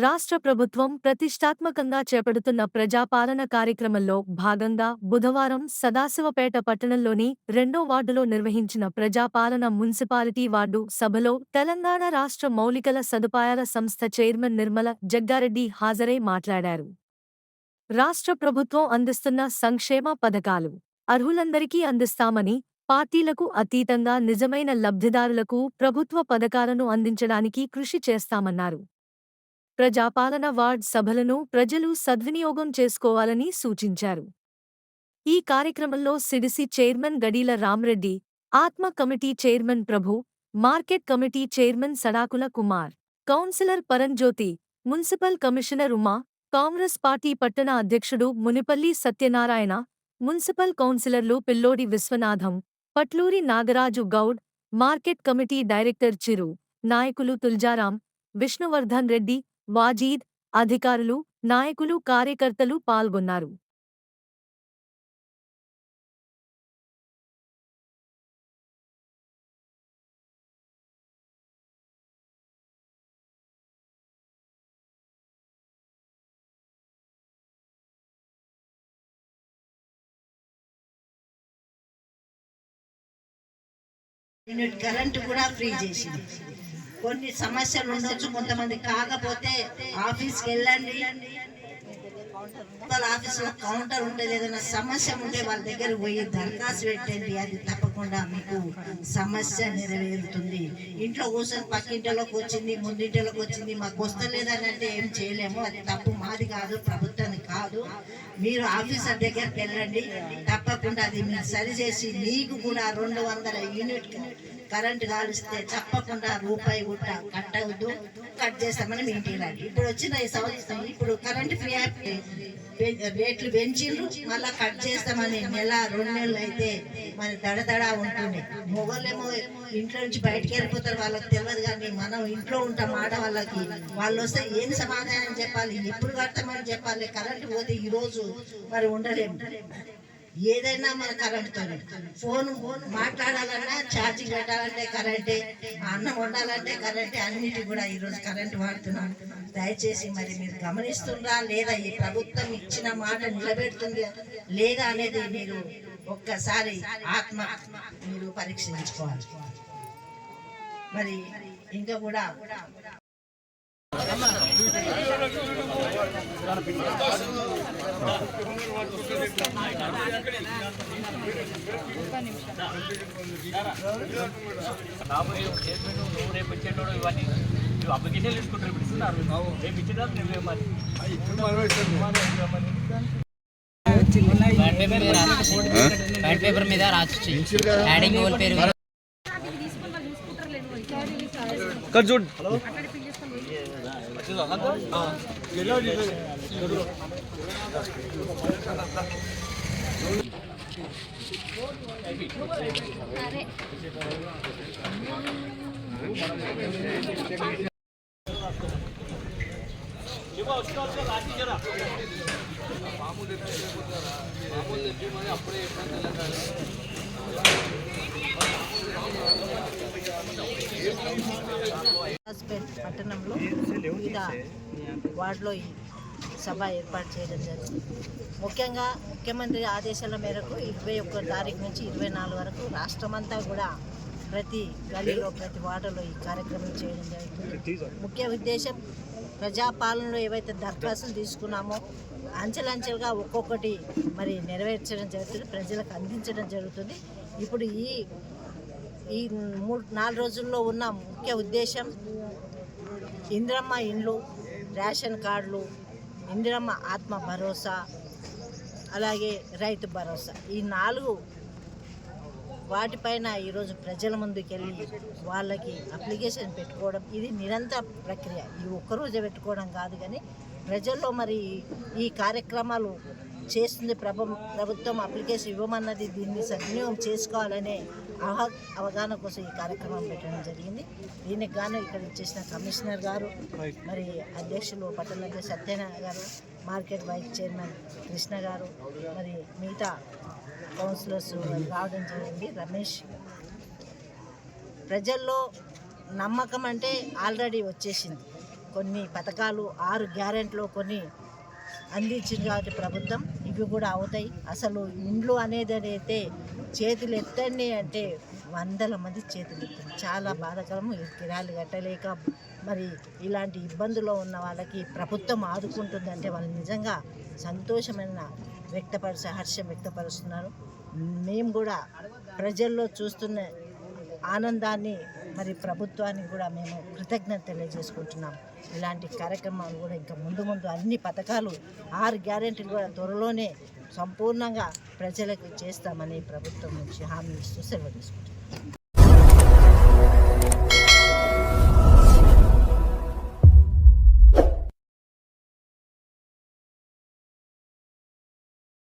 రాష్ట్ర ప్రభుత్వం ప్రతిష్టాత్మకంగా చేపడుతున్న ప్రజాపాలన కార్యక్రమంలో భాగంగా బుధవారం సదాశివపేట పట్టణంలోని 2వ వార్డులో నిర్వహించిన ప్రజాపాలన మున్సిపాలిటీ వార్డు సభలో తెలంగాణ రాష్ట్ర మౌలికల సదుపాయాల సంస్థ చైర్మన్ నిర్మల జగ్గారెడ్డి హాజరై మాట్లాడారు. రాష్ట్ర ప్రభుత్వం అందిస్తున్న సంక్షేమ పథకాలు అర్హులందరికీ అందిస్తామని, పార్టీలకు అతీతంగా నిజమైన లబ్ధిదారులకు ప్రభుత్వ పథకాలను అందించడానికి కృషి చేస్తామన్నారు. ప్రజాపాలన వార్డ్ సభలను ప్రజలు సద్వినియోగం చేసుకోవాలని సూచించారు. ఈ కార్యక్రమంలో CDC chairman Gadila Ramreddy, ATMA committee chairman Prabhu, market committee chairman Sadakula Kumar, councillor Paramjyothi, municipal commissioner Uma, Congress party పట్టణ అధ్యక్షుడు మునిపల్లి సత్యనారాయణ, మున్సిపల్ కౌన్సిలర్లు Pillodi Vishwanatham, Patluri Nagaraju Goud, market committee director Chiru, నాయకులు తుల్జారాం, విష్ణువర్ధన్ రెడ్డి, వాజీద్, అధికారులు, నాయకులు కార్యకర్తలు పాల్గొన్నారు. యూనిట్ కరెంట్ కూడా ఫ్రీ చేసింది. కొన్ని సమస్యలు ఉండొచ్చు, కొంతమంది కాకపోతే ఆఫీస్కి వెళ్ళండి, వాళ్ళ ఆఫీస్లో కౌంటర్ ఉంటుంది, ఏదైనా సమస్య ఉంటే వాళ్ళ దగ్గర పోయి దరఖాస్తు పెట్టండి, అది తప్పకుండా మీకు సమస్య నెరవేరుతుంది. ఇంట్లో కూర్చొని పక్కింటిలోకి వచ్చింది, ముందింటిలోకి వచ్చింది, మాకు వస్తలేదని అంటే ఏం చేయలేము, అది తప్పు మాది కాదు, ప్రభుత్వానికి కాదు. మీరు ఆఫీసర్ దగ్గరికి వెళ్ళండి, తప్పకుండా అది మీరు సరిచేసి మీకు కూడా 200 యూనిట్ కరెంట్ కాలిస్తే తప్పకుండా రూపాయి కూడా కట్టవద్దు, కట్ చేస్తామని మీ ఇంటికి రండి. ఇప్పుడు వచ్చిన ఈ సంవత్సరం ఇప్పుడు కరెంట్ ఫ్రీ రేట్లు పెంచిండ్రు, మళ్ళీ కట్ చేస్తామని నెల 2 నెలలు అయితే మరి దడదడా ఉంటుంది. మొగోళ్ళేమో ఇంట్లో నుంచి బయటకు వెళ్ళిపోతారు, వాళ్ళకి తెలియదు. కానీ మనం ఇంట్లో ఉంటాం, మాట వాళ్ళకి వాళ్ళు వస్తే ఏం సమాధానం చెప్పాలి, ఎప్పుడు కడతామని చెప్పాలి. కరెంట్ పోతే ఈరోజు మరి ఉండలేము. ఏదైనా మన కరెంట్తో ఫోన్ మాట్లాడాలన్నా, ఛార్జింగ్ పెట్టాలంటే కరెంటే, అన్నం వండాలంటే కరెంటే, అన్నిటి కూడా ఈరోజు కరెంట్ వాడుతున్నాం. దయచేసి మరి మీరు గమనిస్తుందా లేదా, ఈ ప్రభుత్వం ఇచ్చిన మాట నిలబెడుతుంది లేదా అనేది మీరు ఒక్కసారి ఆత్మ మీరు పరీక్షించుకోవాలి. మరి ఇంకా కూడా రేపు ఇచ్చేటోడు ఇవన్నీ అప్లికేషన్ తీసుకుంటారు, ఇప్పుడు ఇస్తున్నారు, రేపు ఇచ్చేటప్పుడు నువ్వే మరి వైట్ పేపర్ మీద రాసి యాడింగ్ ఓల్ పేరు పట్టణంలో వివిధ వార్డులో ఈ సభ ఏర్పాటు చేయడం జరిగింది. ముఖ్యంగా ముఖ్యమంత్రి ఆదేశాల మేరకు 21 తారీఖు నుంచి 24 వరకు రాష్ట్రమంతా కూడా ప్రతి గల్లీలో ప్రతి వార్డులో ఈ కార్యక్రమం చేయడం జరుగుతుంది. ముఖ్య ఉద్దేశం ప్రజాపాలనలో ఏవైతే దరఖాస్తులు తీసుకున్నామో అంచెలంచెలుగా ఒక్కొక్కటి మరి నెరవేర్చడం జరుగుతుంది, ప్రజలకు అందించడం జరుగుతుంది. ఇప్పుడు ఈ 3-4 రోజుల్లో ఉన్న ముఖ్య ఉద్దేశం ఇందిరమ్మ ఇండ్లు, రేషన్ కార్డులు, ఇందిరమ్మ ఆత్మ భరోసా, అలాగే రైతు భరోసా, ఈ 4 వాటిపైన ఈరోజు ప్రజల ముందుకెళ్ళి వాళ్ళకి అప్లికేషన్ పెట్టుకోవడం, ఇది నిరంతర ప్రక్రియ. ఇది ఒక్కరోజే పెట్టుకోవడం కాదు, కానీ ప్రజల్లో మరి ఈ కార్యక్రమాలు చేస్తుంది ప్రభుత్వం. అప్లికేషన్ ఇవ్వమన్నది, దీన్ని సద్వినియోగం చేసుకోవాలనే అవగాహన కోసం ఈ కార్యక్రమం పెట్టడం జరిగింది. దీనికి గాను ఇక్కడ ఇచ్చేసిన కమిషనర్ గారు, మరి అధ్యక్షులు పట్టణ సత్యనారాయణ గారు, మార్కెట్ వైస్ చైర్మన్ కృష్ణ గారు, మరి మిగతా కౌన్సిలర్స్ రావడం జరిగింది. రమేష్, ప్రజల్లో నమ్మకం అంటే ఆల్రెడీ వచ్చేసింది. కొన్ని పథకాలు 6 గ్యారెంటీలు కొన్ని అందించింది కాబట్టి ప్రభుత్వం ఇవి కూడా అవుతాయి. అసలు ఇండ్లు అనేది అయితే చేతులు ఎత్తండి అంటే వందల మంది చేతులు ఎత్తండి. చాలా బాధాకరము. ఈ కిరాయిలు కట్టలేక మరి ఇలాంటి ఇబ్బందుల్లో ఉన్న వాళ్ళకి ప్రభుత్వం ఆదుకుంటుందంటే వాళ్ళు నిజంగా సంతోషమైన హర్షం వ్యక్తపరుస్తున్నారు. మేము కూడా ప్రజల్లో చూస్తున్న ఆనందాన్ని మరి ప్రభుత్వానికి కూడా మేము కృతజ్ఞత తెలియజేసుకుంటున్నాం. ఇలాంటి కార్యక్రమాలు కూడా ఇంకా ముందు అన్ని పథకాలు 6 గ్యారెంటీలు కూడా త్వరలోనే సంపూర్ణంగా ప్రజలకు చేస్తామని ప్రభుత్వం నుంచి హామీ ఇస్తూ సెలవు తీసుకుంటున్నాం.